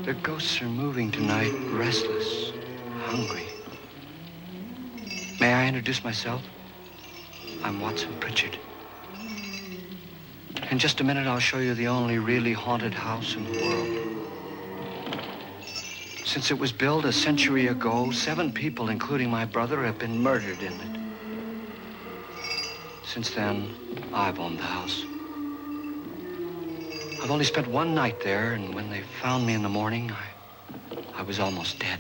The ghosts are moving tonight, restless, hungry. May I introduce myself? I'm Watson Pritchard. In just a minute, I'll show you the only really haunted house in the world. Since it was built a century ago, 7 people, including my brother, have been murdered in it. Since then, I've owned the house. I've only spent one night there, and when they found me in the morning, I was almost dead.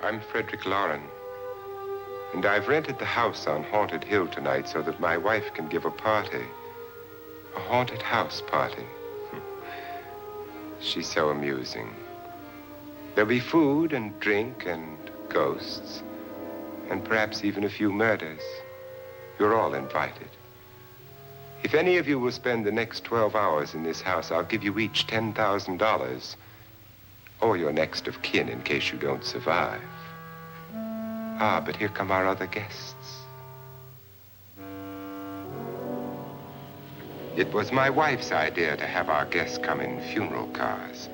I'm Frederick Lauren, and I've rented the house on Haunted Hill tonight so that my wife can give a party. A haunted house party. She's so amusing. There'll be food and drink and ghosts, and perhaps even a few murders. You're all invited. If any of you will spend the next 12 hours in this house, I'll give you each $10,000, or your next of kin in case you don't survive. Ah, but here come our other guests. It was my wife's idea to have our guests come in funeral cars.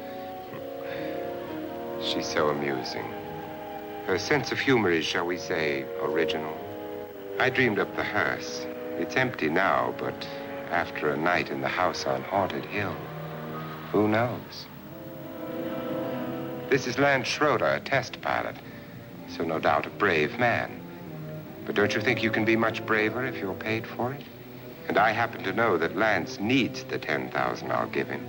She's so amusing. Her sense of humor is, shall we say, original. I dreamed up the hearse. It's empty now, but after a night in the house on Haunted Hill, who knows? This is Lance Schroeder, a test pilot, so no doubt a brave man. But don't you think you can be much braver if you're paid for it? And I happen to know that Lance needs the $10,000 I'll give him,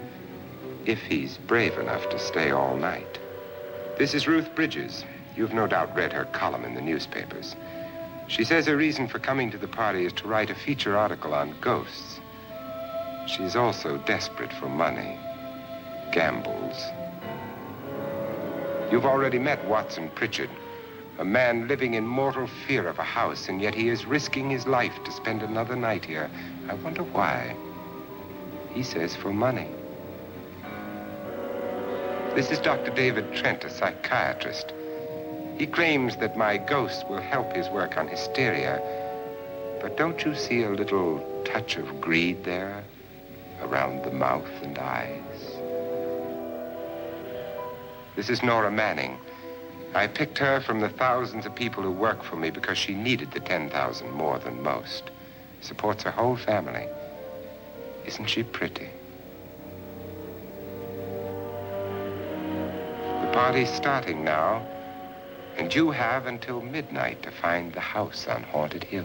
if he's brave enough to stay all night. This is Ruth Bridges. You've no doubt read her column in the newspapers. She says her reason for coming to the party is to write a feature article on ghosts. She's also desperate for money, gambles. You've already met Watson Pritchard, a man living in mortal fear of a house, and yet he is risking his life to spend another night here. I wonder why. He says for money. This is Dr. David Trent, a psychiatrist. He claims that my ghost will help his work on hysteria. But don't you see a little touch of greed there around the mouth and eyes? This is Nora Manning. I picked her from the thousands of people who work for me because she needed the $10,000 more than most. Supports her whole family. Isn't she pretty? The party's starting now, and you have until midnight to find the house on Haunted Hill.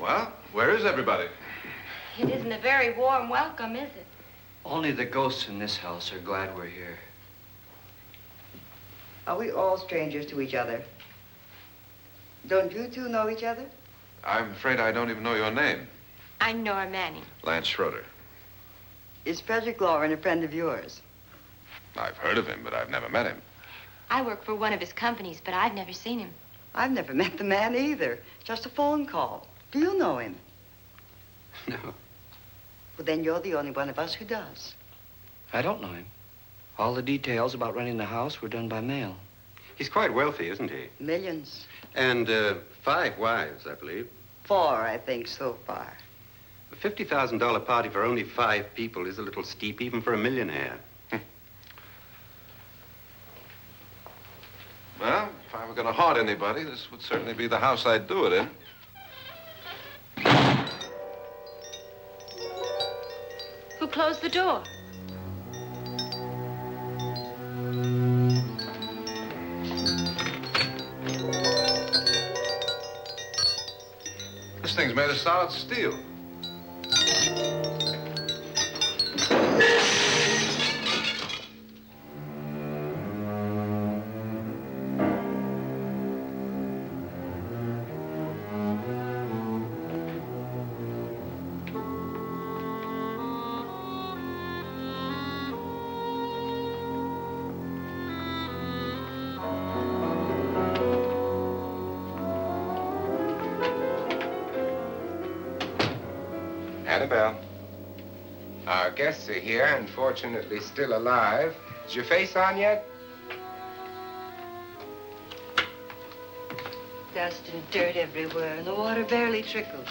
Well, where is everybody? It isn't a very warm welcome, is it? Only the ghosts in this house are glad we're here. Are we all strangers to each other? Don't you two know each other? I'm afraid I don't even know your name. I'm Nora Manning. Lance Schroeder. Is Frederick Lauren a friend of yours? I've heard of him, but I've never met him. I work for one of his companies, but I've never seen him. I've never met the man either. Just a phone call. Do you know him? No. Well, then you're the only one of us who does. I don't know him. All the details about renting the house were done by mail. He's quite wealthy, isn't he? Millions. And 5 wives, I believe. 4, I think, so far. A $50,000 party for only 5 people is a little steep, even for a millionaire. Well, if I were going to haunt anybody, this would certainly be the house I'd do it in. Who closed the door? This thing's made of solid steel. Annabelle, our guests are here, unfortunately still alive. Is your face on yet? Dust and dirt everywhere, and the water barely trickles.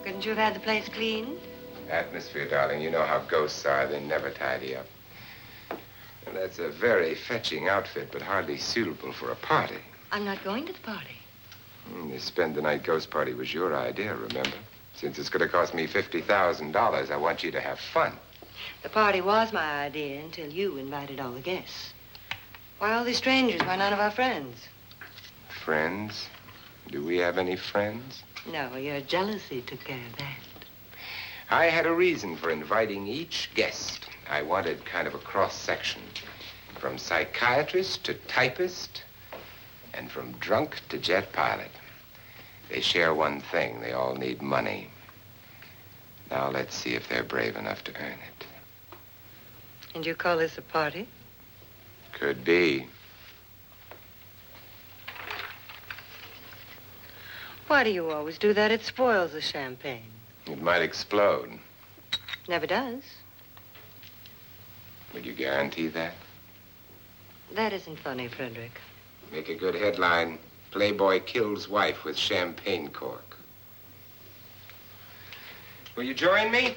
Couldn't you have had the place cleaned? Atmosphere, darling. You know how ghosts are. They never tidy up. And that's a very fetching outfit, but hardly suitable for a party. I'm not going to the party. The spend-the-night ghost party was your idea, remember? Since it's going to cost me $50,000, I want you to have fun. The party was my idea until you invited all the guests. Why all these strangers? Why none of our friends? Friends? Do we have any friends? No, your jealousy took care of that. I had a reason for inviting each guest. I wanted kind of a cross-section. From psychiatrist to typist, and from drunk to jet pilot. They share one thing. They all need money. Now let's see if they're brave enough to earn it. And you call this a party? Could be. Why do you always do that? It spoils the champagne. It might explode. Never does. Would you guarantee that? That isn't funny, Frederick. Make a good headline. Playboy kills wife with champagne cork. Will you join me?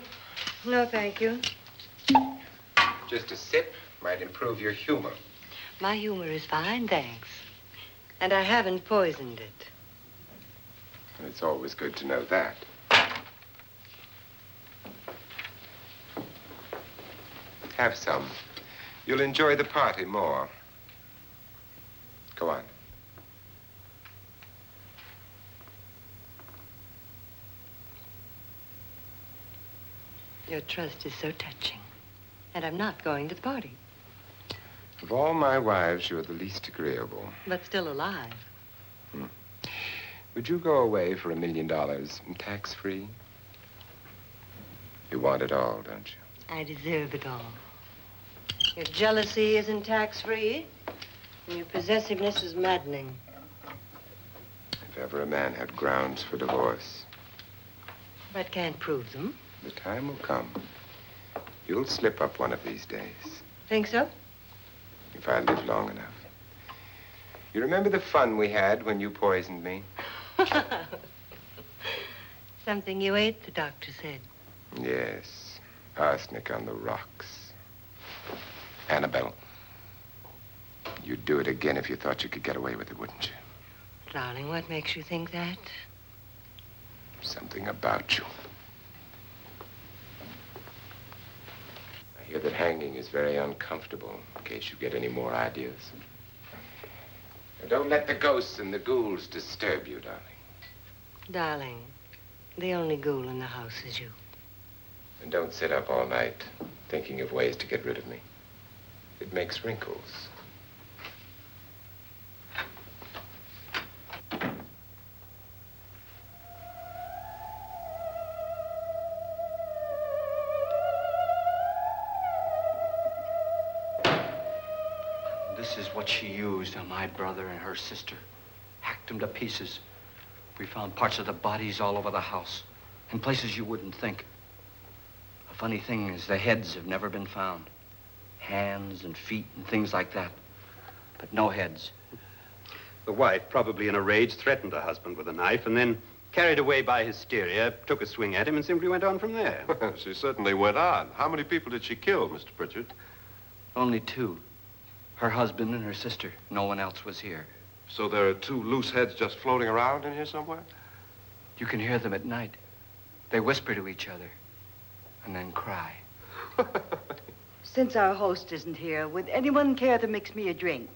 No, thank you. Just a sip might improve your humor. My humor is fine, thanks. And I haven't poisoned it. It's always good to know that. Have some. You'll enjoy the party more. Go on. Your trust is so touching. And I'm not going to the party. Of all my wives, you're the least agreeable. But still alive. Would you go away for $1 million and tax-free? You want it all, don't you? I deserve it all. Your jealousy isn't tax-free, and your possessiveness is maddening. If ever a man had grounds for divorce, But can't prove them. the time will come. You'll slip up one of these days, Think so? if I live long enough. You remember the fun we had when you poisoned me? Something you ate, the doctor said. Yes, arsenic on the rocks. Annabelle, you'd do it again if you thought you could get away with it, wouldn't you? Darling, what makes you think that? Something about you. I hear that hanging is very uncomfortable, in case you get any more ideas. Now, don't let the ghosts and the ghouls disturb you, darling. Darling, The only ghoul in the house is you. And don't sit up all night thinking of ways to get rid of me. It makes wrinkles. This is what she used on my brother and her sister. Hacked them to pieces. We found parts of the bodies all over the house, in places you wouldn't think. The funny thing is the heads have never been found. Hands and feet and things like that. But no heads. The wife, probably in a rage, threatened her husband with a knife and then, carried away by hysteria, took a swing at him and simply went on from there. She certainly went on. How many people did she kill, Mr. Pritchard? Only two. Her husband and her sister. No one else was here. So there are two loose heads just floating around in here somewhere? You can hear them at night. They whisper to each other and then cry. Since our host isn't here, would anyone care to mix me a drink?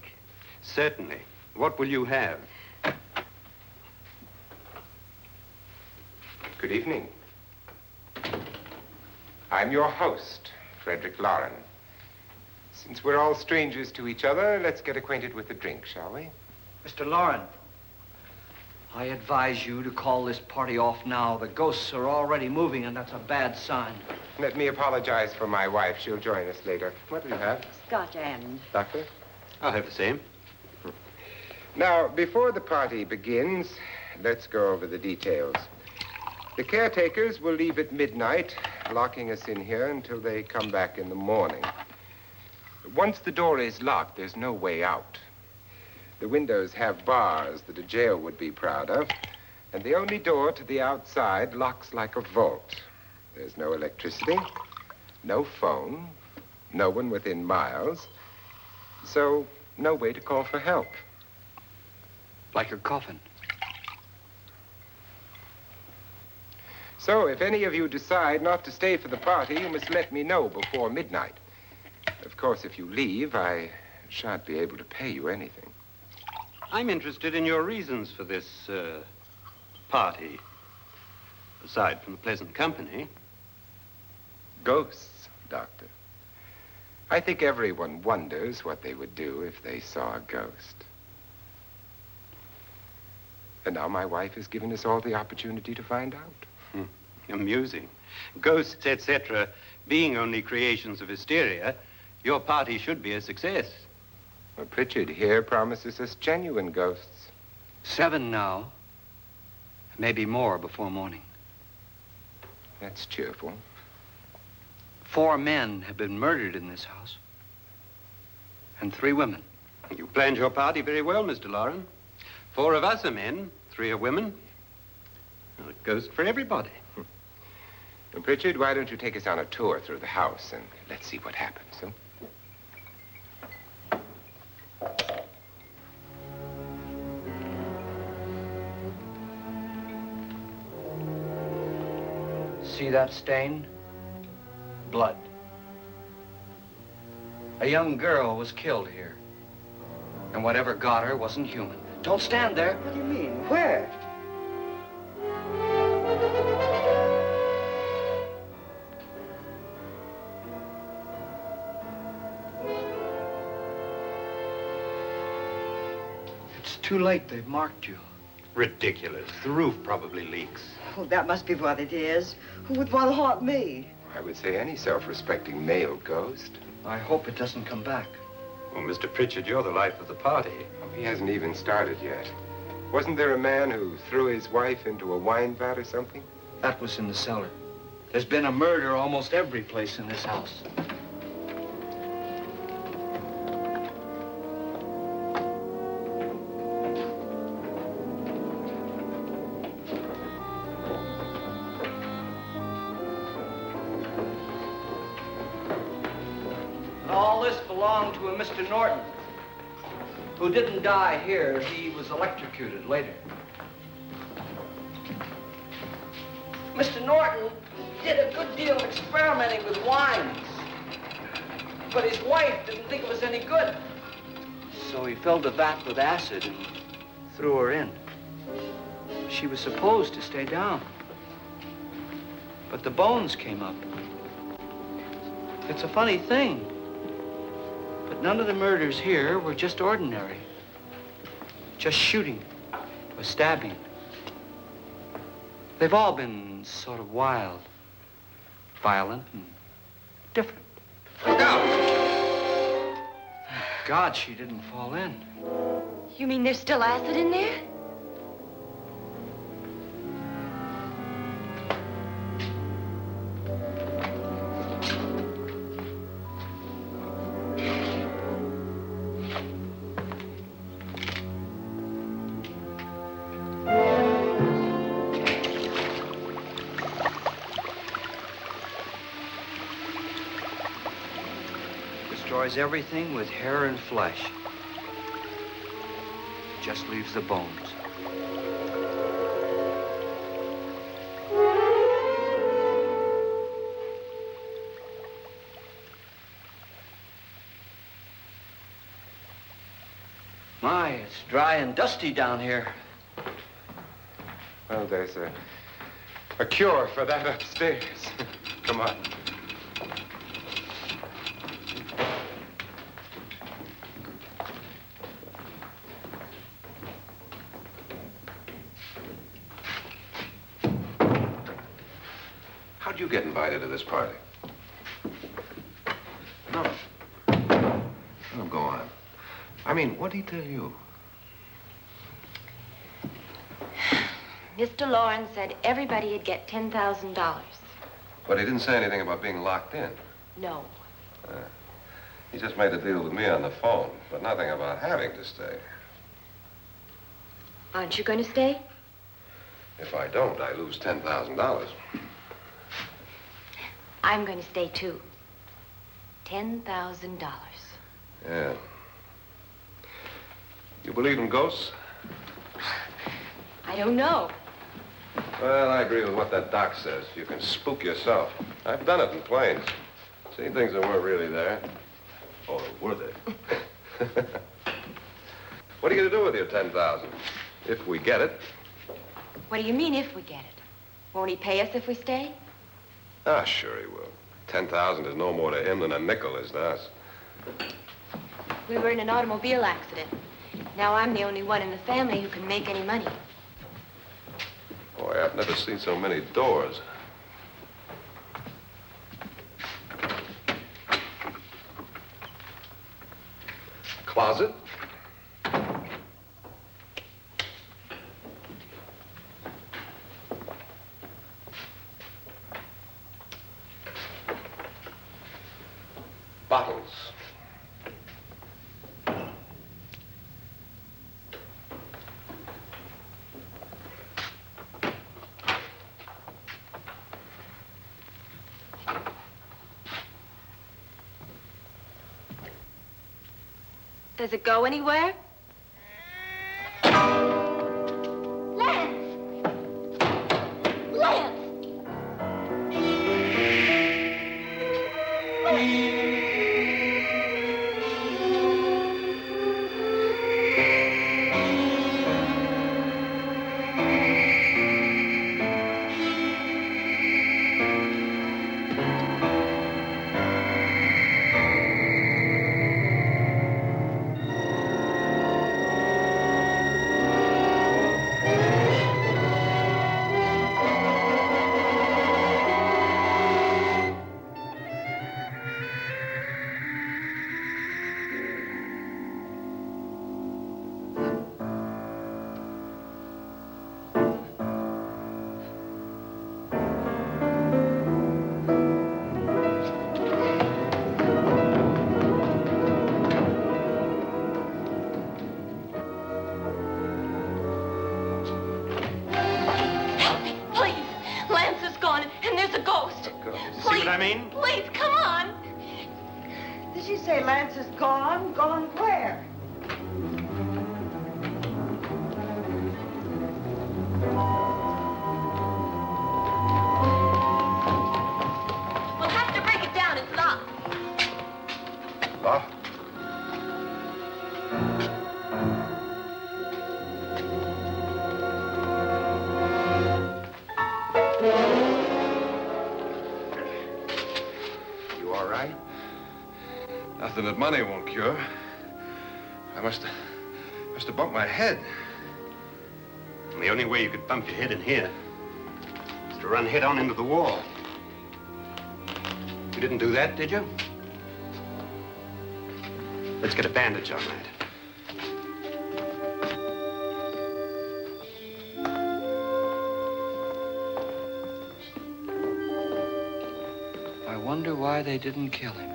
Certainly. What will you have? Good evening. I'm your host, Frederick Lauren. Since we're all strangers to each other, let's get acquainted with the drink, shall we? Mr. Lauren, I advise you to call this party off now. The ghosts are already moving, and that's a bad sign. Let me apologize for my wife. She'll join us later. What do you have? Scotch and. Doctor? I'll have the same. Now, before the party begins, let's go over the details. The caretakers will leave at midnight, locking us in here until they come back in the morning. Once the door is locked, there's no way out. The windows have bars that a jail would be proud of, and the only door to the outside locks like a vault. There's no electricity, no phone, no one within miles, so no way to call for help. Like a coffin. So if any of you decide not to stay for the party, you must let me know before midnight. Of course, if you leave, I shan't be able to pay you anything. I'm interested in your reasons for this, party. Aside from the pleasant company. Ghosts, Doctor. I think everyone wonders what they would do if they saw a ghost. And now my wife has given us all the opportunity to find out. Amusing. Ghosts, etc., being only creations of hysteria, your party should be a success. Well, Pritchard here promises us genuine ghosts. 7 now. Maybe more before morning. That's cheerful. 4 men have been murdered in this house. And 3 women. You planned your party very well, Mr. Lauren. 4 of us are men, 3 are women. Well, a ghost for everybody. Well, Pritchard, why don't you take us on a tour through the house and let's see what happens, huh? See that stain? Blood. A young girl was killed here. And whatever got her wasn't human. Don't stand there. What do you mean? Where? It's too late. They've marked you. Ridiculous. The roof probably leaks. Oh, that must be what it is. Who would want to haunt me? I would say any self-respecting male ghost. I hope it doesn't come back. Well, Mr. Pritchard, you're the life of the party. Oh, he hasn't even started yet. Wasn't there a man who threw his wife into a wine vat or something? That was in the cellar. There's been a murder almost every place in this house. All this belonged to a Mr. Norton, who didn't die here. He was electrocuted later. Mr. Norton did a good deal of experimenting with wines, but his wife didn't think it was any good. So he filled the vat with acid and threw her in. She was supposed to stay down. But the bones came up. It's a funny thing. But none of the murders here were just ordinary. Just shooting or stabbing. They've all been sort of wild, violent, and different. Look out! God, she didn't fall in. You mean there's still acid in there? Destroys everything with hair and flesh. Just leaves the bones. My, it's dry and dusty down here. Well, there's a cure for that upstairs. Come on. How'd you get invited to this party? No. No, go on. I mean, what did he tell you? Mr. Lawrence said everybody'd get $10,000. But he didn't say anything about being locked in. No. He just made a deal with me on the phone, but nothing about having to stay. Aren't you going to stay? If I don't, I lose $10,000. I'm going to stay, too. $10,000. Yeah. You believe in ghosts? I don't know. Well, I agree with what that doc says. You can spook yourself. I've done it in planes. Seen things that weren't really there. Or were they? What are you going to do with your $10,000? If we get it. What do you mean, if we get it? Won't he pay us if we stay? Ah, sure he will. 10,000 is no more to him than a nickel is to us. We were in an automobile accident. Now I'm the only one in the family who can make any money. Boy, I've never seen so many doors. Closet? Bottles. Does it go anywhere? Lance! Lance! I mean? Please, come on. Did she say Lance is gone? Gone where? We'll have to break it down. It's locked. Locked? nothing that money won't cure. I must have bumped my head. And the only way you could bump your head in here is to run head on into the wall. You didn't do that, did you? Let's get a bandage on that. I wonder why they didn't kill him.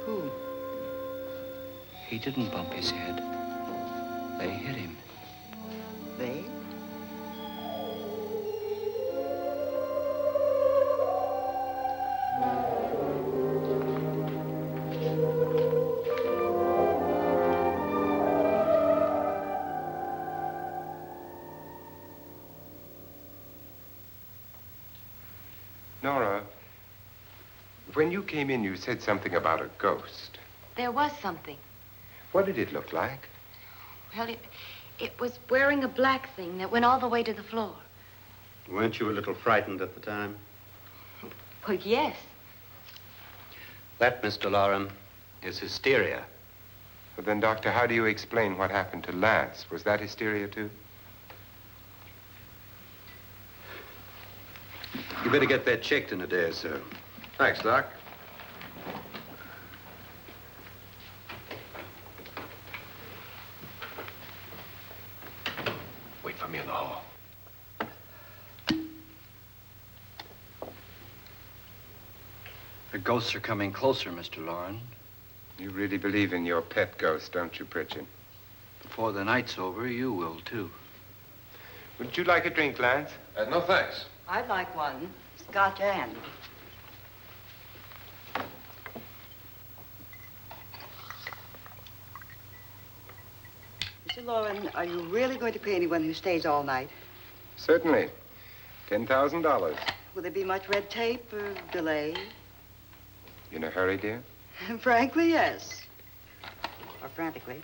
Who? He didn't bump his head. They hit him. They? Nora, when you came in, you said something about a ghost. There was something. What did it look like? Well, it was wearing a black thing that went all the way to the floor. Weren't you a little frightened at the time? Well, yes. That, Mr. Loren, is hysteria. Well, then, Doctor, how do you explain what happened to Lance? Was that hysteria, too? You better get that checked in a day or so. Thanks, Doc. Wait for me in the hall. The ghosts are coming closer, Mr. Loren. You really believe in your pet ghost, don't you, Pritchard? Before the night's over, you will, too. Would you like a drink, Lance? No, thanks. I'd like one. Scotch and. Mr. Loren, are you really going to pay anyone who stays all night? Certainly. $10,000. Will there be much red tape or delay? In a hurry, dear? Frankly, yes. Or frantically.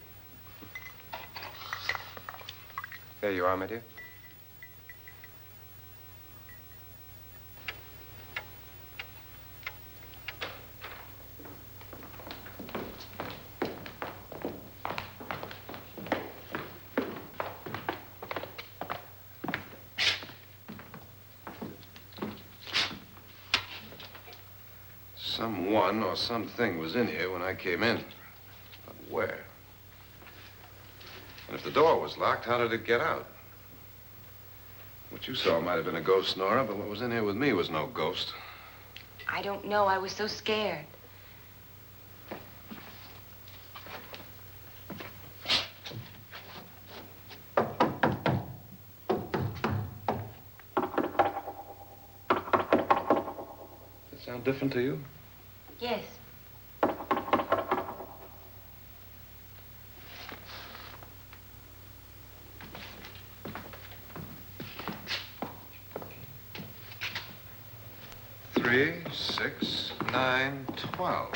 There you are, my dear. Someone or something was in here when I came in. But where? And if the door was locked, how did it get out? What you saw might have been a ghost, Nora, but what was in here with me was no ghost. I don't know. I was so scared. Does it sound different to you? Yes. Three, 6, 9, 12.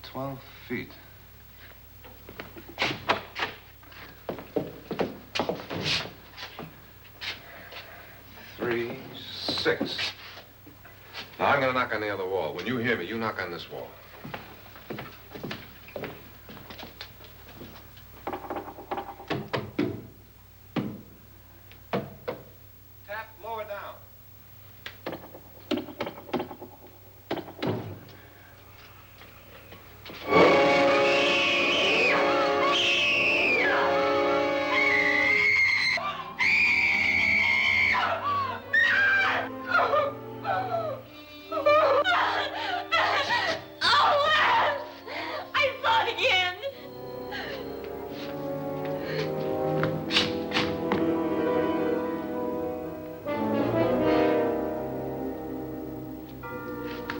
12 feet. Three, 6. Now, I'm gonna knock on the other wall. When you hear me, you knock on this wall. Tap lower down.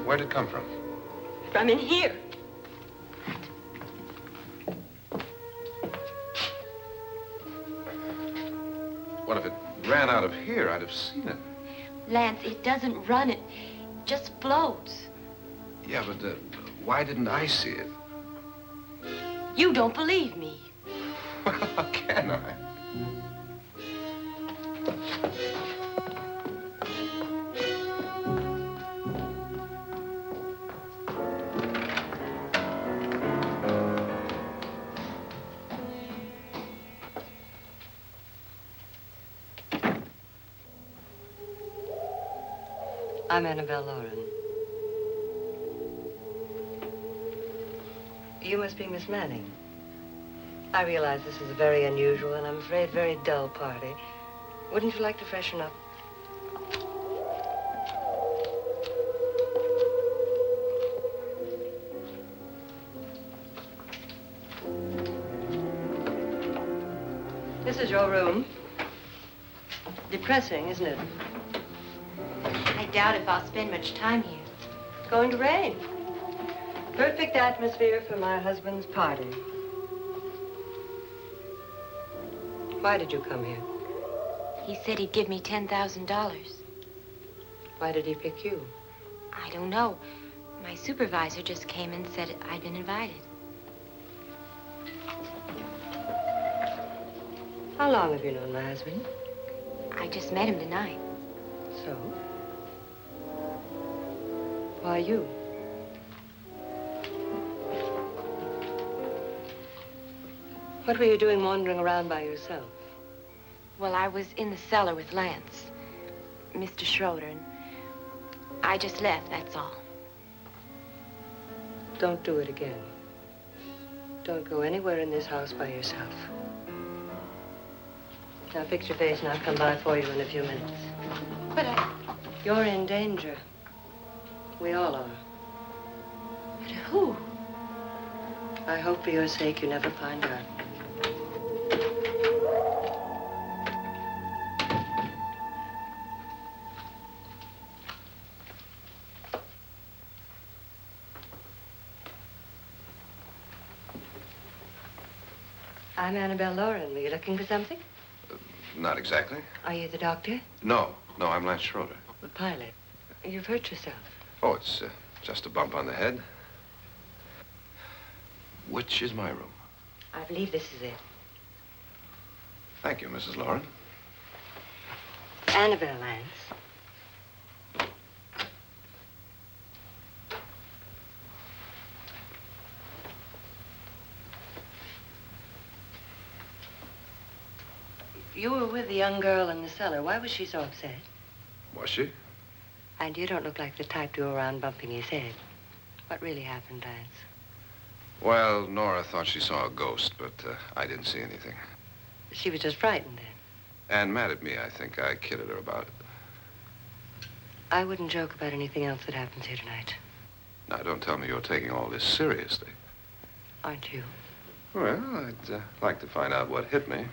Where'd it come from? From in here. What if it ran out of here? I'd have seen it. Lance, it doesn't run. It just floats. Yeah, but why didn't I see it? You don't believe me. Well, how can I? I'm Annabelle Lauren. You must be Miss Manning. I realize this is a very unusual and I'm afraid very dull party. Wouldn't you like to freshen up? This is your room. Depressing, isn't it? I doubt if I'll spend much time here. It's going to rain. Perfect atmosphere for my husband's party. Why did you come here? He said he'd give me $10,000. Why did he pick you? I don't know. My supervisor just came and said I'd been invited. How long have you known my husband? I just met him tonight. So? Why you? What were you doing wandering around by yourself? Well, I was in the cellar with Lance, Mr. Schroeder, and I just left, that's all. Don't do it again. Don't go anywhere in this house by yourself. Now fix your face and I'll come by for you in a few minutes. But You're in danger. We all are. But who? I hope for your sake you never find out. I'm Annabelle Lauren. Were you looking for something? Not exactly. Are you the doctor? No, I'm Lance Schroeder. The pilot. You've hurt yourself. Oh, it's just a bump on the head. Which is my room? I believe this is it. Thank you, Mrs. Lauren. Annabelle Lance. You were with the young girl in the cellar. Why was she so upset? Was she? And you don't look like the type to go around bumping his head. What really happened, Lance? Well, Nora thought she saw a ghost, but I didn't see anything. She was just frightened then. And mad at me, I think. I kidded her about it. I wouldn't joke about anything else that happens here tonight. Now, don't tell me you're taking all this seriously. Aren't you? Well, I'd like to find out what hit me.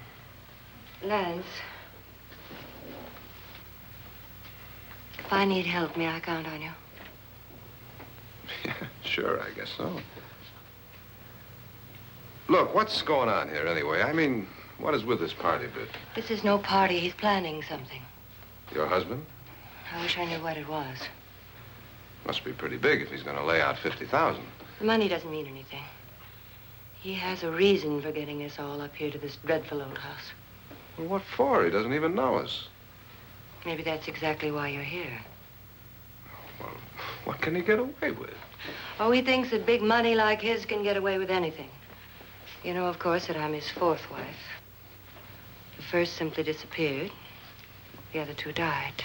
Lance. If I need help, may I count on you? Yeah, sure, I guess so. Look, what's going on here anyway? I mean, what is with this party bit? This is no party. He's planning something. Your husband? I wish I knew what it was. Must be pretty big if he's going to lay out 50,000. The money doesn't mean anything. He has a reason for getting us all up here to this dreadful old house. Well, what for? He doesn't even know us. Maybe that's exactly why you're here. Well, what can he get away with? Oh, he thinks that big money like his can get away with anything. You know, of course, that I'm his fourth wife. The first simply disappeared. The other two died.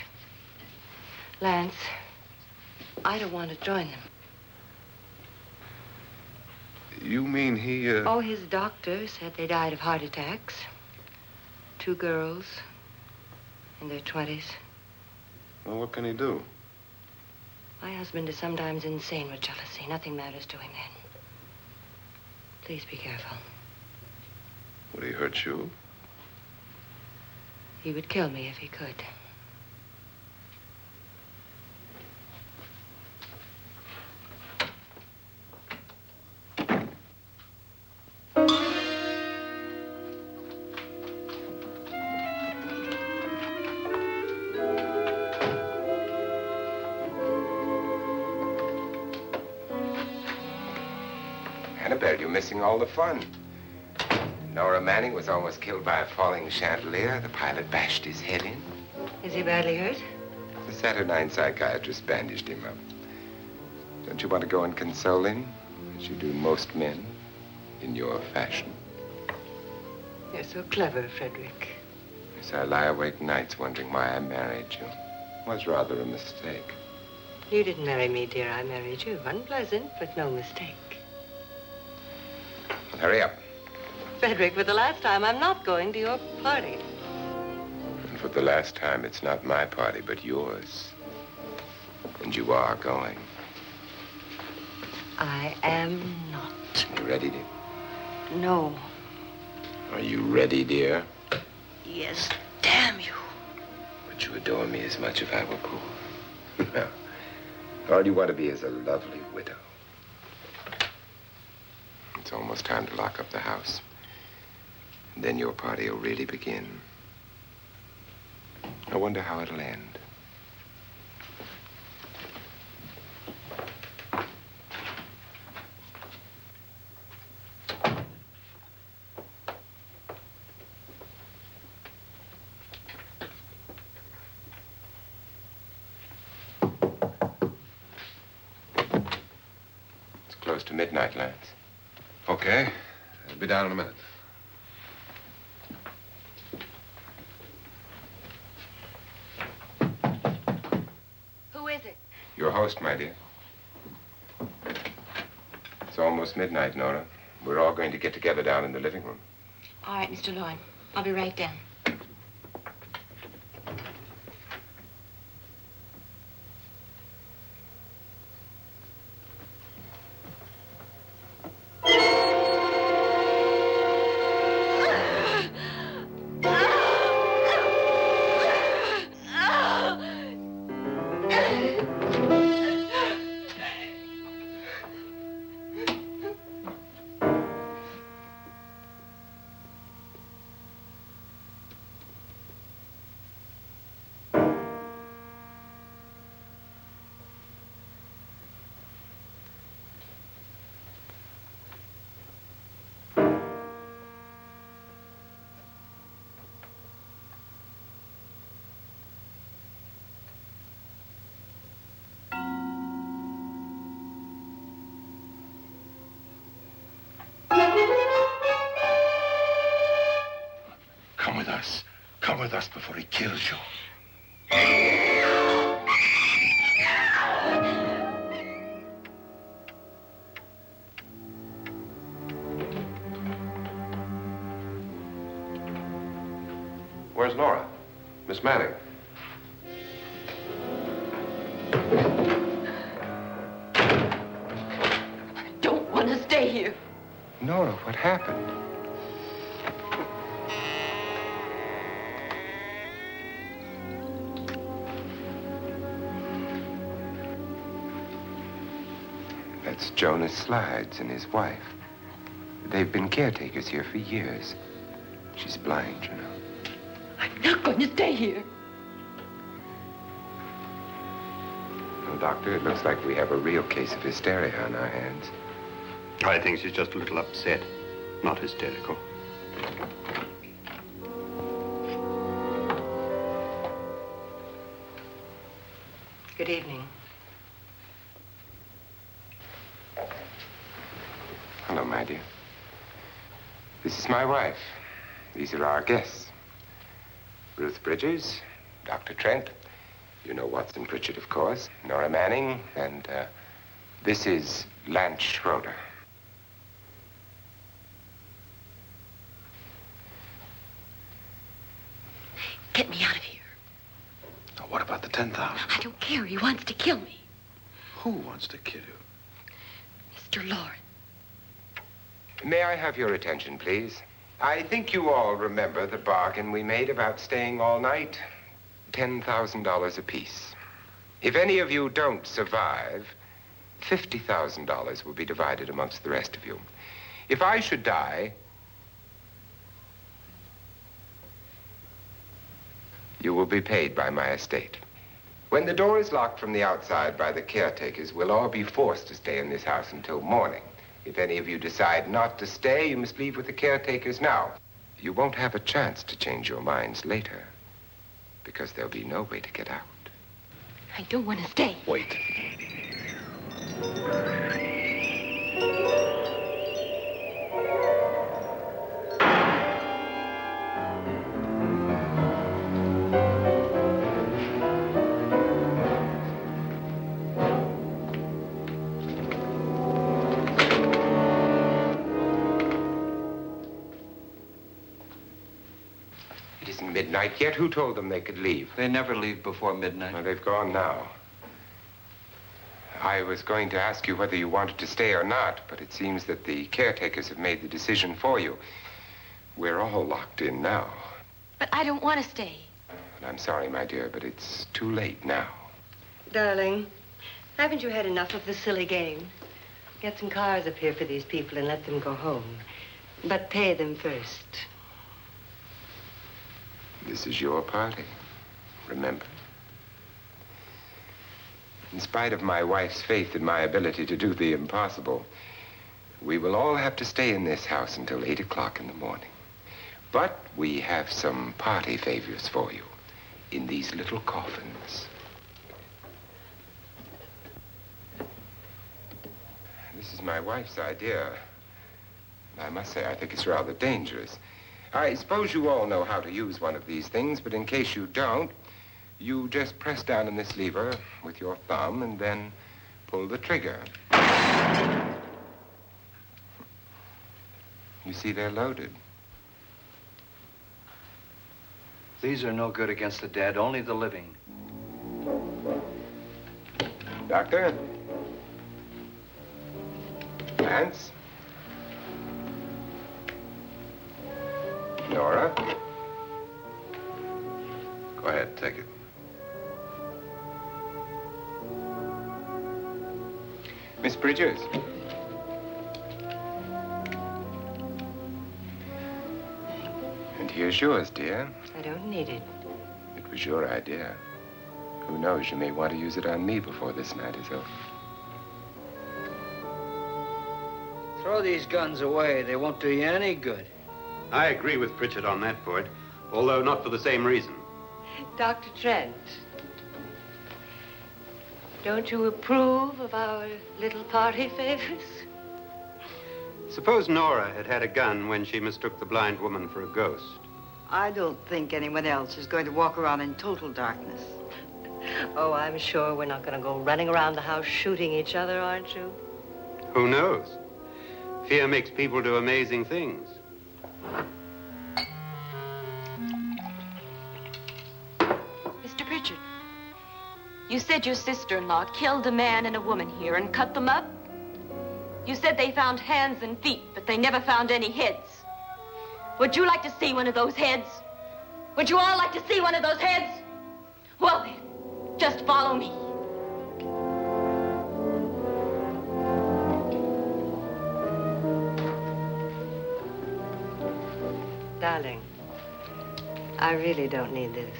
Lance, I don't want to join them. You mean he, Oh, his doctor said they died of heart attacks. 2 girls in their 20s. Well, what can he do? My husband is sometimes insane with jealousy. Nothing matters to him then. Please be careful. Would he hurt you? He would kill me if he could. Annabelle, you're missing all the fun. Nora Manning was almost killed by a falling chandelier. The pilot bashed his head in. Is he badly hurt? The Saturnine psychiatrist bandaged him up. Don't you want to go and console him, as you do most men, in your fashion? You're so clever, Frederick. Yes, I lie awake nights wondering why I married you. It was rather a mistake. You didn't marry me, dear. I married you. Unpleasant, but no mistake. Well, hurry up. Frederick, for the last time, I'm not going to your party. And for the last time, it's not my party, but yours. And you are going. I am not. You ready, dear? No. Are you ready, dear? Yes, damn you. Would you adore me as much if I were poor? No. All you want to be is a lovely widow. It's almost time to lock up the house. And then your party will really begin. I wonder how it'll end. It's close to midnight, Lance. Okay. I'll be down in a minute. Who is it? Your host, my dear. It's almost midnight, Nora. We're all going to get together down in the living room. All right, Mr. Lloyd. I'll be right down. Come with us. Come with us before he kills you. Where's Nora? Miss Manning. I don't want to stay here. Nora, what happened? That's Jonas Slides and his wife. They've been caretakers here for years. She's blind, you know. I'm not going to stay here. Well, Doctor, it looks like we have a real case of hysteria on our hands. I think she's just a little upset, not hysterical. Good evening. Hello, my dear. This is my wife. These are our guests. Ruth Bridges, Dr. Trent. You know Watson Pritchard, of course. Nora Manning, and this is Lance Schroeder. Get me out of here. Now, what about the 10,000? I don't care. He wants to kill me. Who wants to kill you? Mr. Lawrence. May I have your attention, please? I think you all remember the bargain we made about staying all night. $10,000 apiece. If any of you don't survive, $50,000 will be divided amongst the rest of you. If I should die, you will be paid by my estate. When the door is locked from the outside by the caretakers, we'll all be forced to stay in this house until morning. If any of you decide not to stay, you must leave with the caretakers now. You won't have a chance to change your minds later, because there'll be no way to get out. I don't want to stay. Wait. midnight yet. Who told them they could leave? They never leave before midnight. Well, they've gone now. I was going to ask you whether you wanted to stay or not, but it seems that the caretakers have made the decision for you. We're all locked in now. But I don't want to stay. And I'm sorry, my dear, but it's too late now. Darling, haven't you had enough of the silly game? Get some cars up here for these people and let them go home. But pay them first. This is your party, remember? In spite of my wife's faith in my ability to do the impossible, we will all have to stay in this house until 8 o'clock in the morning. But we have some party favors for you in these little coffins. This is my wife's idea. I must say, I think it's rather dangerous. I suppose you all know how to use one of these things, but in case you don't, you just press down on this lever with your thumb and then pull the trigger. You see, they're loaded. These are no good against the dead, only the living. Doctor? Lance? Nora? Go ahead, take it. Miss Bridges? And here's yours, dear. I don't need it. It was your idea. Who knows, you may want to use it on me before this night is over. Throw these guns away. They won't do you any good. I agree with Pritchard on that point, although not for the same reason. Dr. Trent, don't you approve of our little party favors? Suppose Nora had had a gun when she mistook the blind woman for a ghost. I don't think anyone else is going to walk around in total darkness. Oh, I'm sure we're not going to go running around the house shooting each other, aren't you? Who knows? Fear makes people do amazing things. Mr. Pritchard, you said your sister-in-law killed a man and a woman here and cut them up? You said they found hands and feet, but they never found any heads. Would you like to see one of those heads? Would you all like to see one of those heads? Well then, just follow me. Darling, I really don't need this.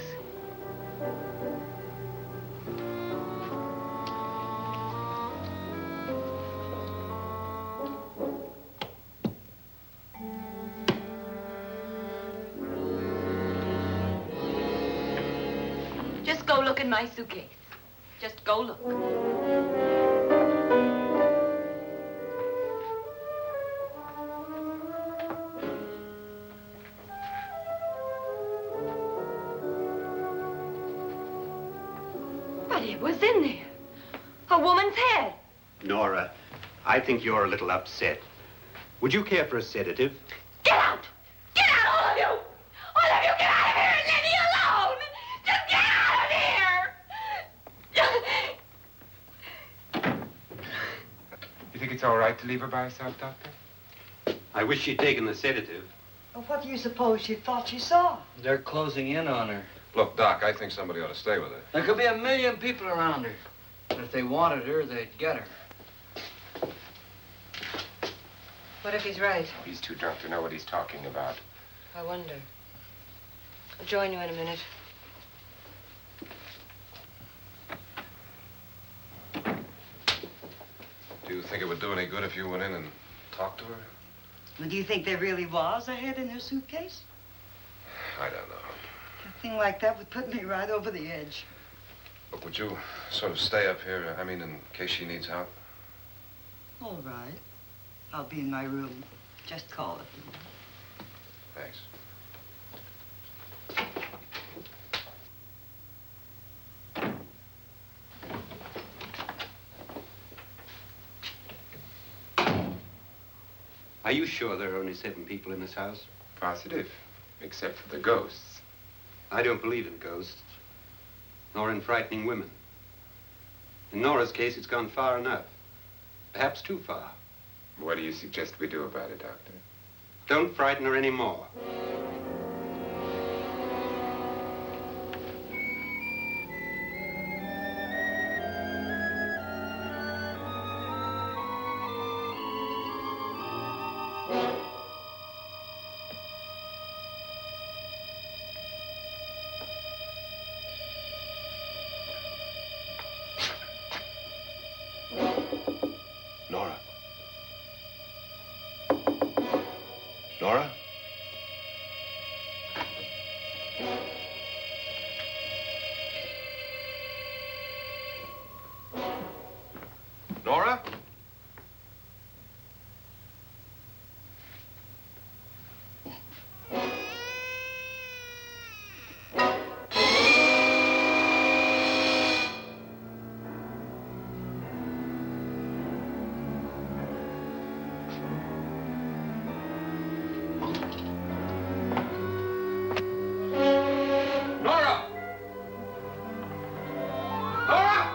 Just go look in my suitcase. Just go look. But it was in there. A woman's head. Nora, I think you're a little upset. Would you care for a sedative? Get out! Get out, all of you! All of you, get out of here and leave me alone! Just get out of here! You think it's all right to leave her by herself, Doctor? I wish she'd taken the sedative. Well, what do you suppose she thought she saw? They're closing in on her. Look, Doc, I think somebody ought to stay with her. There could be 1,000,000 people around her. But if they wanted her, they'd get her. What if he's right? He's too drunk to know what he's talking about. I wonder. I'll join you in a minute. Do you think it would do any good if you went in and talked to her? Well, do you think there really was a head in her suitcase? I don't know. A thing like that would put me right over the edge. Look, would you sort of stay up here, I mean, in case she needs help? All right. I'll be in my room. Just call it. Thanks. Are you sure there are only 7 people in this house? Positive, except for the ghosts. I don't believe in ghosts, nor in frightening women. In Nora's case, it's gone far enough. Perhaps too far. What do you suggest we do about it, Doctor? Don't frighten her anymore. Nora? Nora? Nora? Nora! Nora!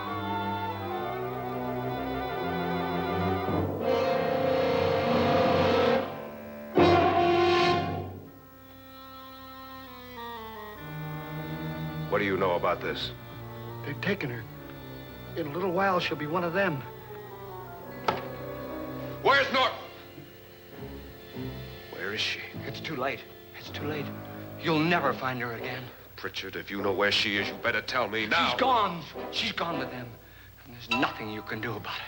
What do you know about this? They've taken her. In a little while, she'll be one of them. Where's Nora? Where is she? It's too late. It's too late. You'll never find her again. Pritchard, if you know where she is, you better tell me now. She's gone. She's gone with them. And there's nothing you can do about it.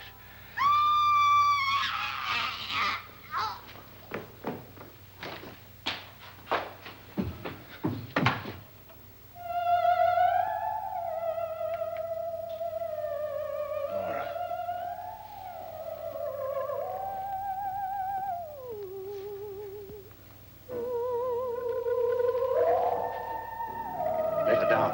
Nora. Let her down.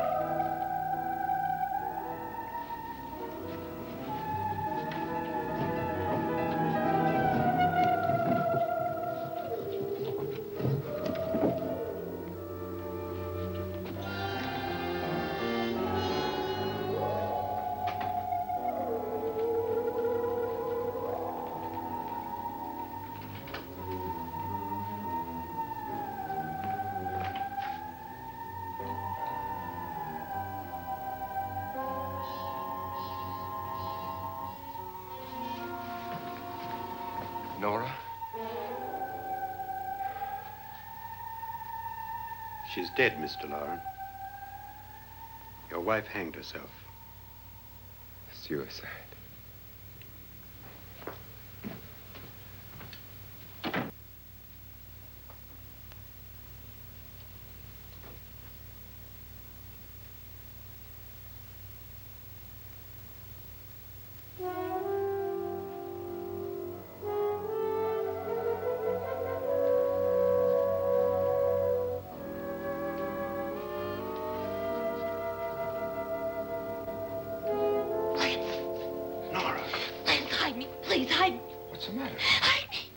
Nora? She's dead, Mr. Lauren. Your wife hanged herself. Suicide. Nora, Please hide me. Please hide me. What's the matter? Hide me.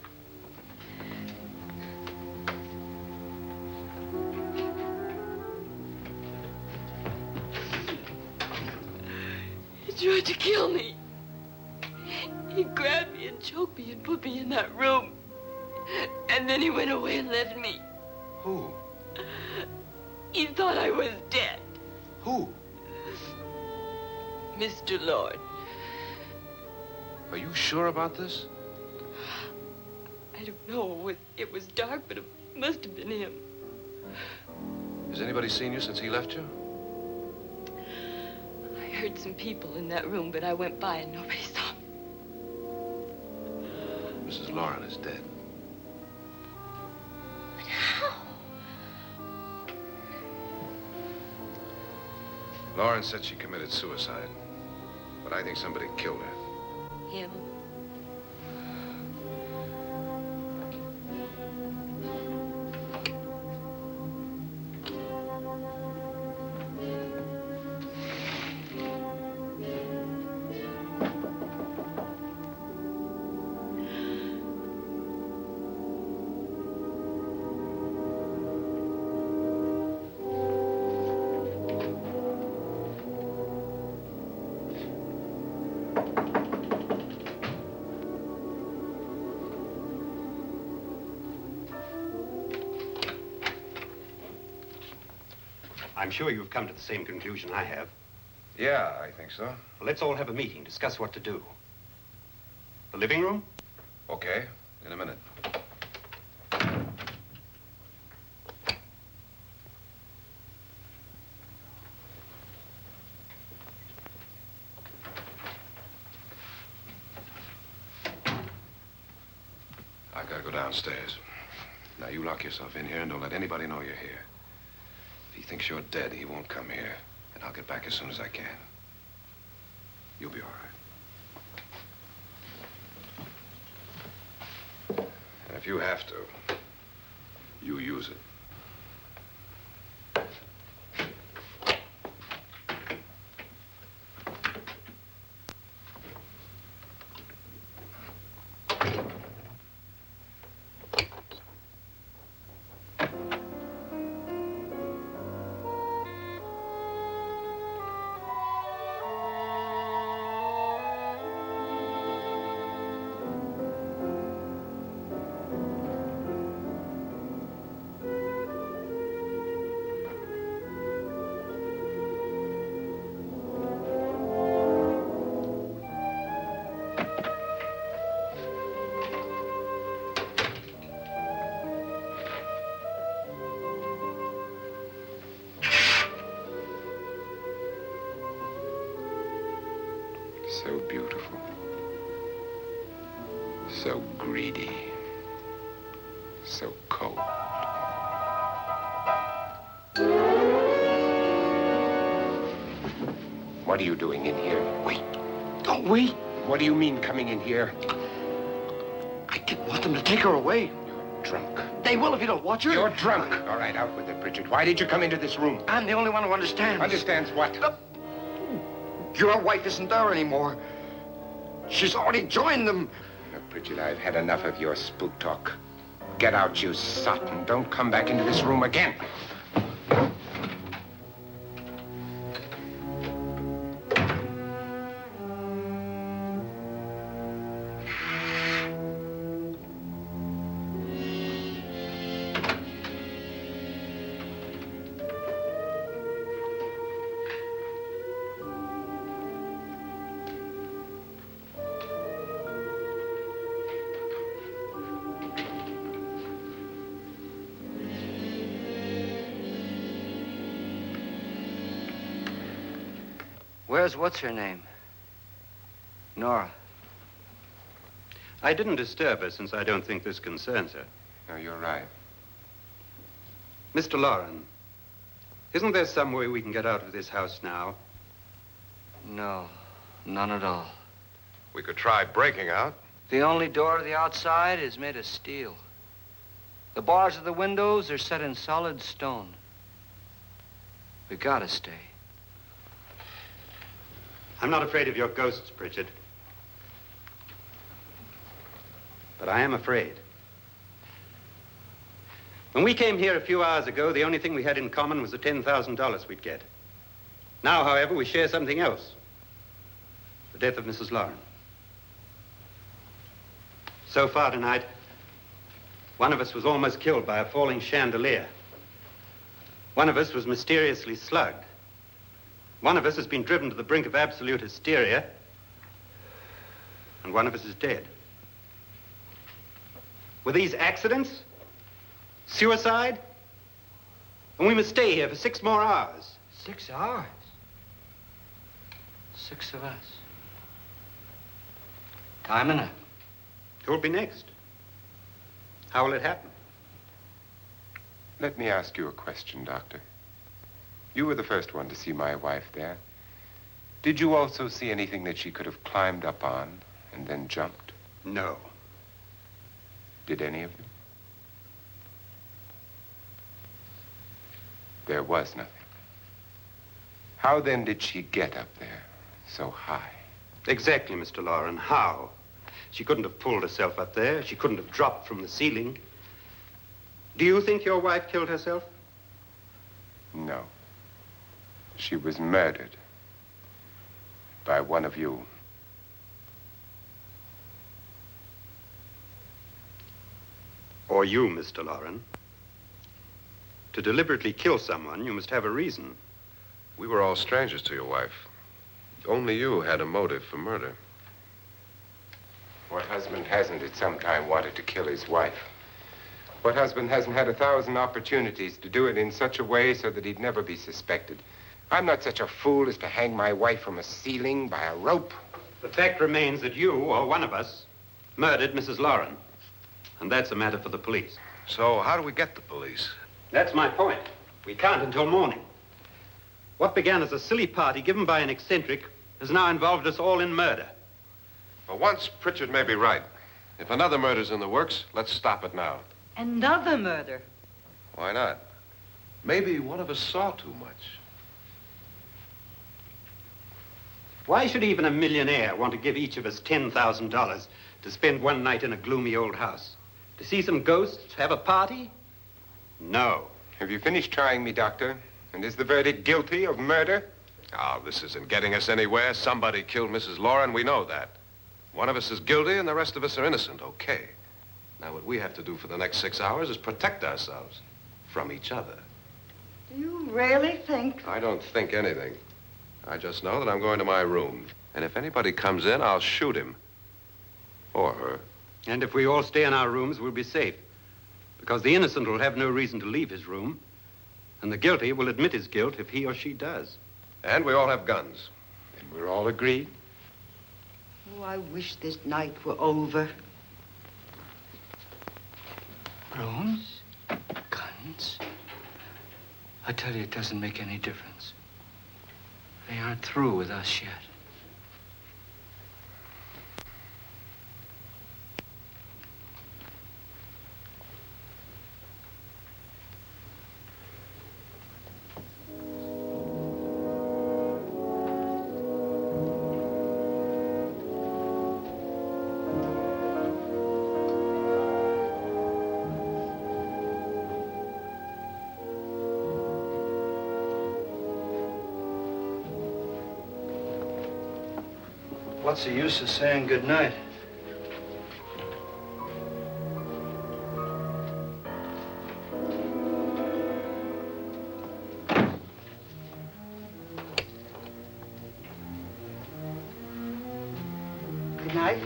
He tried to kill me. He grabbed me and choked me and put me in that room. And then he went away and left me. who? He thought I was dead. Who? Mr. Lord. Are you sure about this? I don't know. It was dark, but it must have been him. Has anybody seen you since he left you? I heard some people in that room, but I went by and nobody saw me. Mrs. Lauren is dead. But how? Lauren said she committed suicide, but I think somebody killed her. Him? I'm sure you've come to the same conclusion I have. Yeah, I think so. Well, let's all have a meeting, discuss what to do. The living room? Okay, in a minute. I gotta go downstairs. Now, you lock yourself in here and don't let anybody know you're here. If he thinks you're dead, he won't come here. And I'll get back as soon as I can. You'll be all right. And if you have to, you use it. So beautiful. So greedy. So cold. What are you doing in here? Wait. Don't wait. What do you mean coming in here? I didn't want them to take her away. You're drunk. They will if you don't watch her. You're drunk. All right, out with it, Bridget. Why did you come into this room? I'm the only one who understands. Understands what? Your wife isn't there anymore. She's already joined them. Look, Bridget, I've had enough of your spook talk. Get out, you sot, and don't come back into this room again. Where's what's-her-name? Nora. I didn't disturb her since I don't think this concerns her. No, you're right. Mr. Loren, isn't there some way we can get out of this house now? No, none at all. We could try breaking out. The only door to the outside is made of steel. The bars of the windows are set in solid stone. We gotta stay. I'm not afraid of your ghosts, Pritchard. But I am afraid. When we came here a few hours ago, the only thing we had in common was the $10,000 we'd get. Now, however, we share something else. The death of Mrs. Loren. So far tonight, one of us was almost killed by a falling chandelier. One of us was mysteriously slugged. One of us has been driven to the brink of absolute hysteria, and one of us is dead. Were these accidents? Suicide? And we must stay here for 6 more hours. 6 hours? 6 of us. Time enough. Who will be next? How will it happen? Let me ask you a question, Doctor. You were the first one to see my wife there. Did you also see anything that she could have climbed up on and then jumped? No. Did any of you? There was nothing. How then did she get up there so high? Exactly, Mr. Loren. How? She couldn't have pulled herself up there. She couldn't have dropped from the ceiling. Do you think your wife killed herself? No. She was murdered by one of you. Or you, Mr. Loren. To deliberately kill someone, you must have a reason. We were all strangers to your wife. Only you had a motive for murder. What husband hasn't at some time wanted to kill his wife? What husband hasn't had 1,000 opportunities to do it in such a way so that he'd never be suspected? I'm not such a fool as to hang my wife from a ceiling by a rope. The fact remains that you, or one of us, murdered Mrs. Lauren. And that's a matter for the police. So how do we get the police? That's my point. We can't until morning. What began as a silly party given by an eccentric has now involved us all in murder. For once, Pritchard may be right. If another murder's in the works, let's stop it now. Another murder? Why not? Maybe one of us saw too much. Why should even a millionaire want to give each of us $10,000 to spend one night in a gloomy old house? To see some ghosts, have a party? No. Have you finished trying me, Doctor? And is the verdict guilty of murder? Oh, this isn't getting us anywhere. Somebody killed Mrs. Lauren, we know that. One of us is guilty and the rest of us are innocent, okay. Now, what we have to do for the next 6 hours is protect ourselves from each other. Do you really think? I don't think anything. I just know that I'm going to my room. And if anybody comes in, I'll shoot him. Or her. And if we all stay in our rooms, we'll be safe. Because the innocent will have no reason to leave his room. And the guilty will admit his guilt if he or she does. And we all have guns. And we're all agreed? Oh, I wish this night were over. Rooms? Guns? I tell you, it doesn't make any difference. They aren't through with us yet. What's the use of saying goodnight? Good night.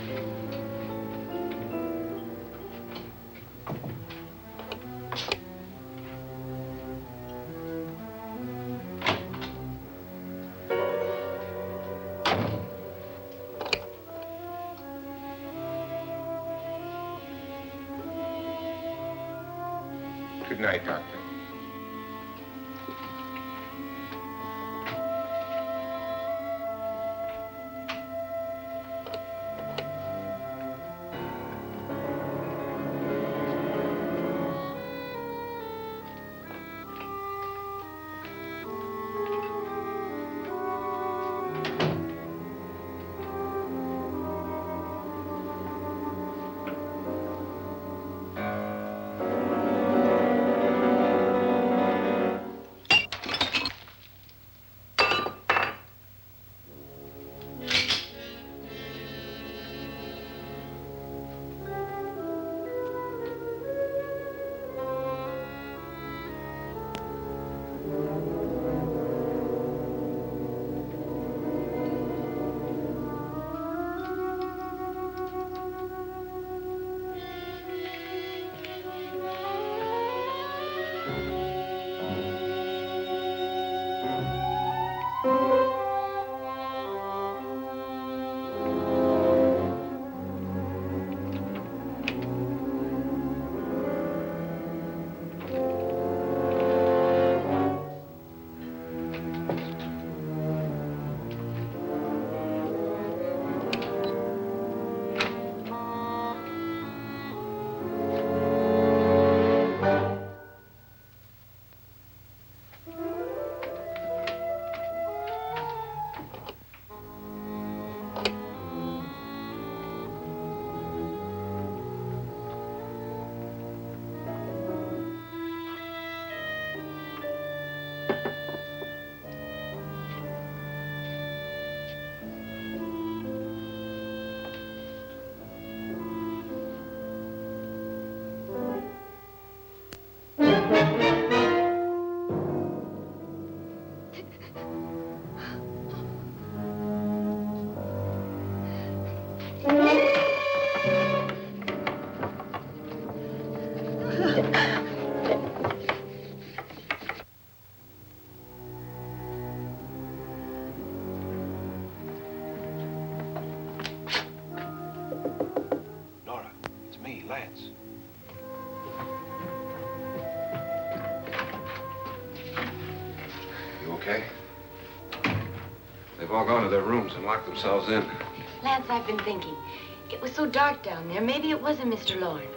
Good night, Doctor. have all gone to their rooms and locked themselves in. Lance, I've been thinking. It was so dark down there. Maybe it wasn't Mr. Lorne.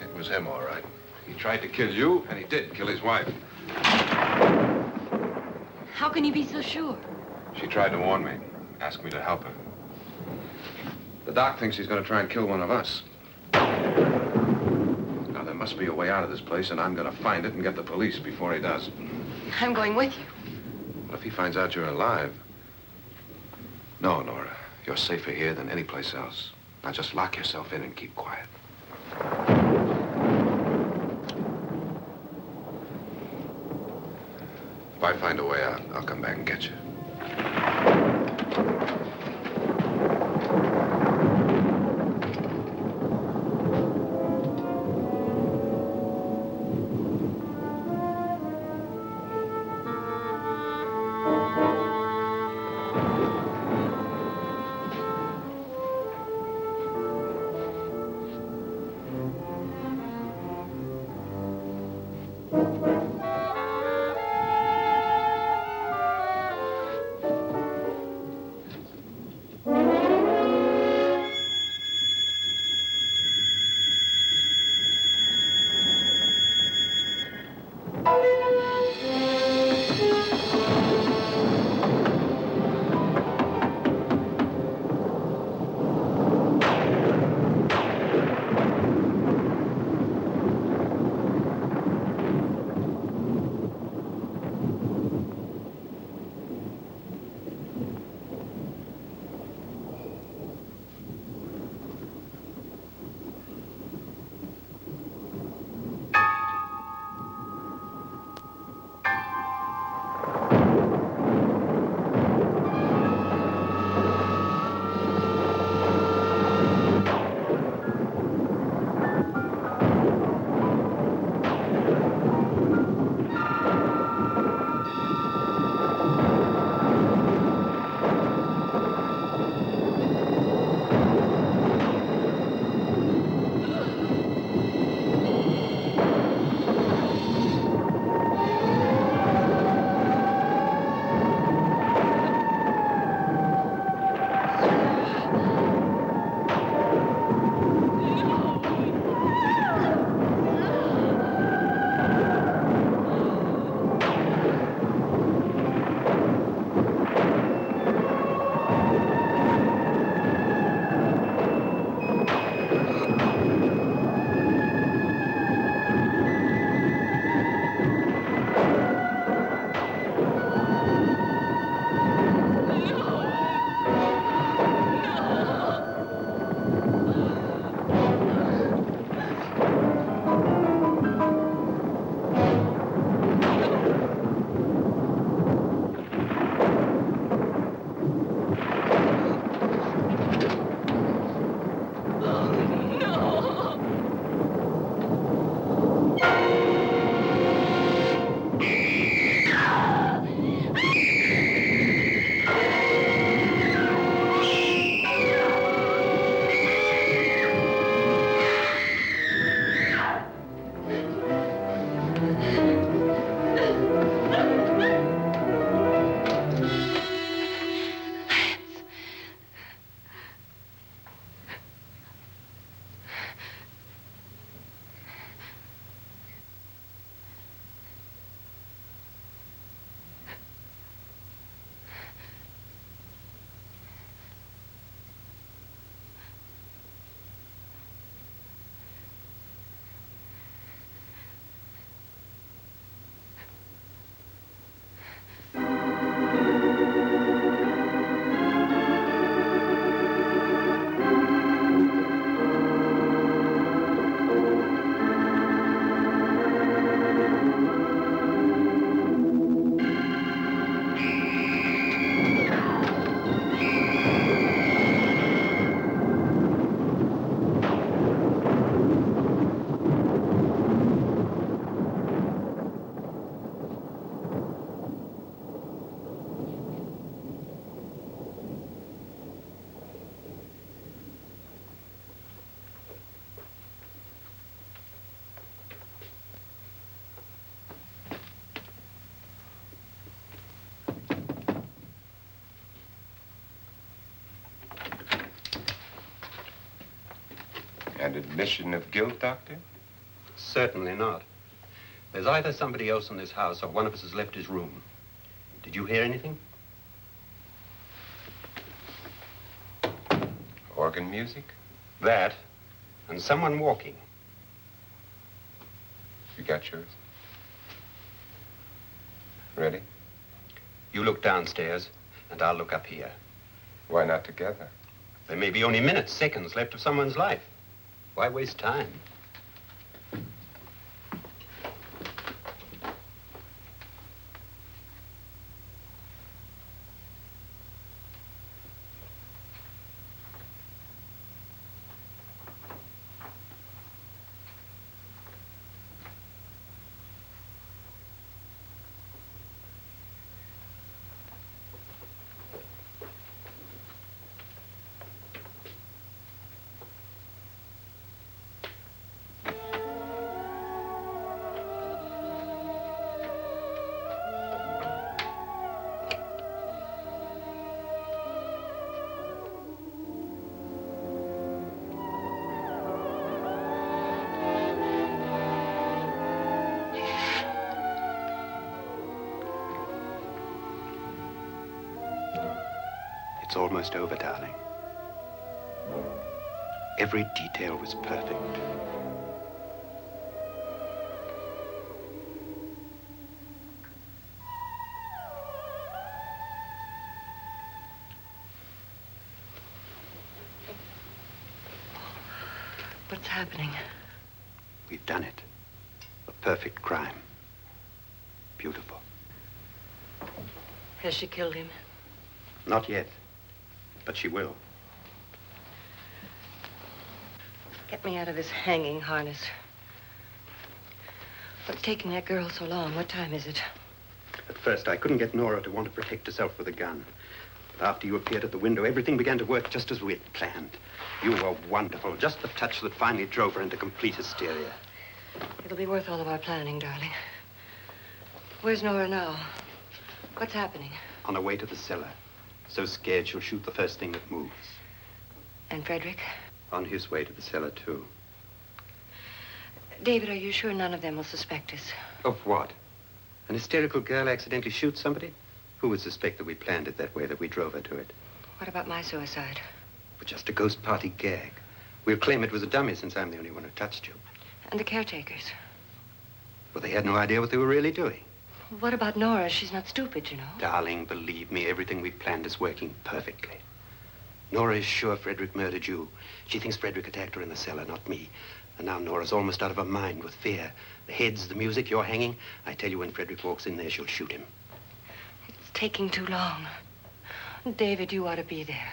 It was him, all right. He tried to kill you, and he did kill his wife. How can you be so sure? She tried to warn me, ask me to help her. The doc thinks he's going to try and kill one of us. Now, there must be a way out of this place, and I'm going to find it and get the police before he does. I'm going with you. What if he finds out you're alive? No, Nora. You're safer here than any place else. Now, just lock yourself in and keep quiet. If I find a way out, I'll come back and get you. An admission of guilt, Doctor? Certainly not. There's either somebody else in this house or one of us has left his room. Did you hear anything? Organ music? That, and someone walking. You got yours? Ready? You look downstairs, and I'll look up here. Why not together? There may be only minutes, seconds left of someone's life. Why waste time? It's almost over, darling. Every detail was perfect. What's happening? We've done it. A perfect crime. Beautiful. Has she killed him? Not yet, but she will. Get me out of this hanging harness. What's taking that girl so long? What time is it? At first, I couldn't get Nora to want to protect herself with a gun. But after you appeared at the window, everything began to work just as we had planned. You were wonderful. Just the touch that finally drove her into complete hysteria. It'll be worth all of our planning, darling. Where's Nora now? What's happening? On her way to the cellar. So scared she'll shoot the first thing that moves. And Frederick? On his way to the cellar, too. David, are you sure none of them will suspect us? Of what? An hysterical girl accidentally shoots somebody? Who would suspect that we planned it that way, that we drove her to it? What about my suicide? But just a ghost party gag. We'll claim it was a dummy since I'm the only one who touched you. And the caretakers? Well, they had no idea what they were really doing. What about Nora? She's not stupid, you know. Darling, believe me, everything we planned is working perfectly. Nora is sure Frederick murdered you. She thinks Frederick attacked her in the cellar, not me. And now Nora's almost out of her mind with fear. The heads, the music, you're hanging. I tell you, when Frederick walks in there, she'll shoot him. It's taking too long. David, you ought to be there.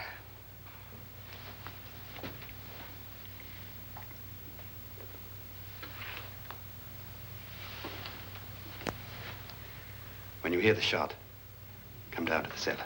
When you hear the shot, come down to the cellar.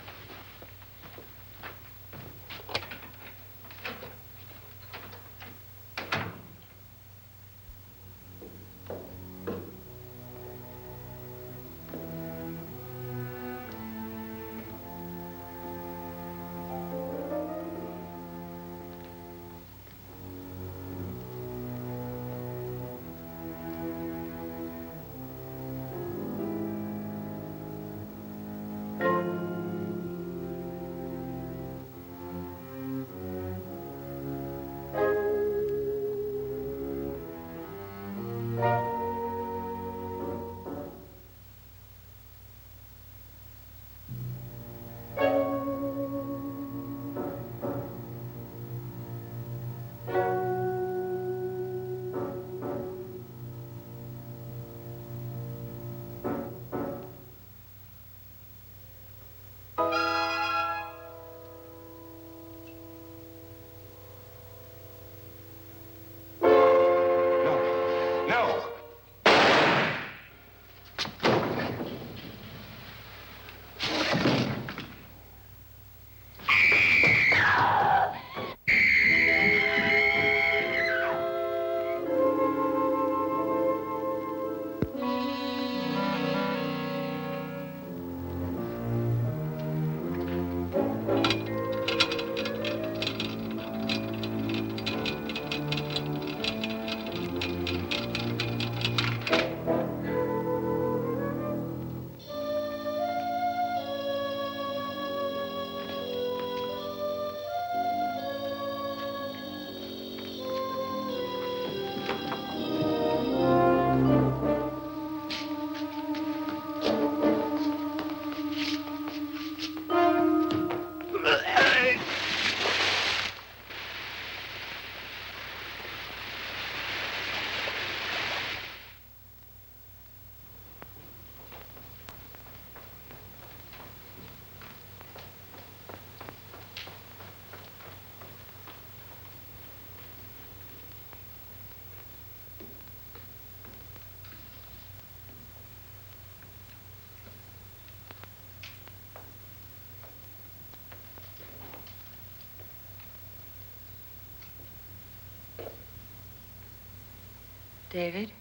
David?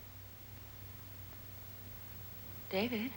David?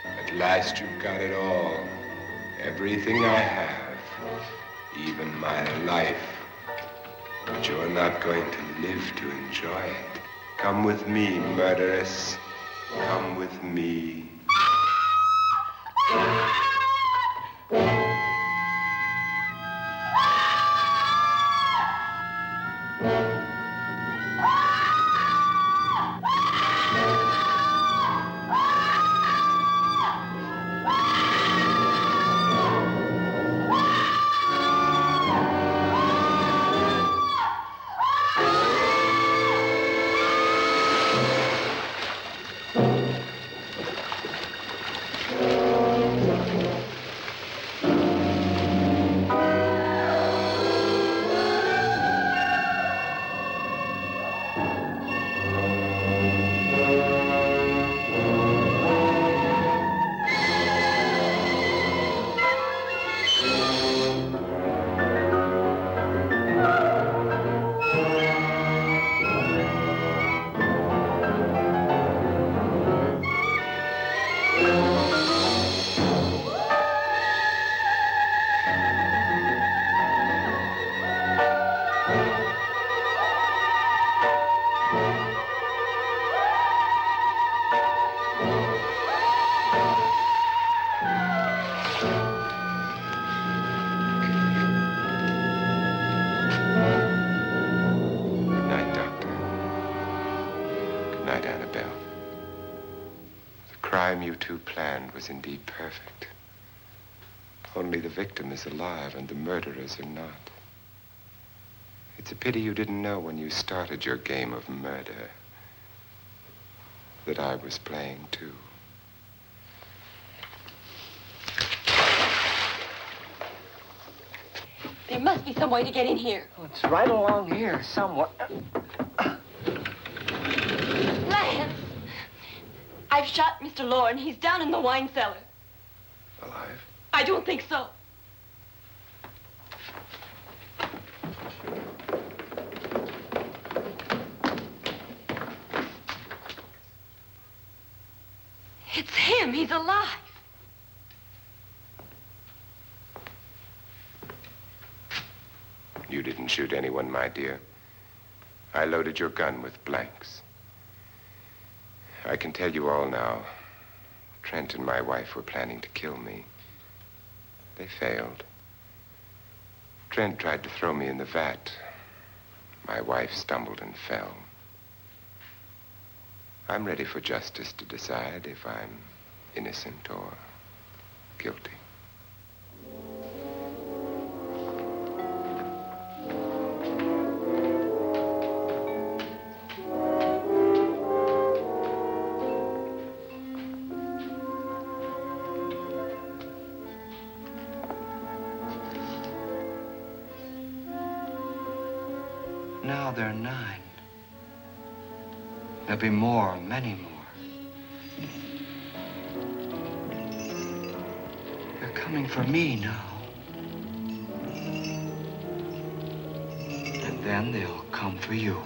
At last you've got it all. Everything I have. Even my life. But you're not going to live to enjoy it. Come with me, murderess. Come with me. You two planned was indeed perfect. Only the victim is alive and the murderers are not. It's a pity you didn't know when you started your game of murder that I was playing too. There must be some way to get in here. Oh, it's right along here somewhere. Lance! I've shot Mr. Loren. He's down in the wine cellar. Alive? I don't think so. It's him. He's alive. You didn't shoot anyone, my dear. I loaded your gun with blanks. I can tell you all now. Trent and my wife were planning to kill me. They failed. Trent tried to throw me in the vat. My wife stumbled and fell. I'm ready for justice to decide if I'm innocent or guilty. Now they're 9. There'll be more, many more. They're coming for me now. And then they'll come for you.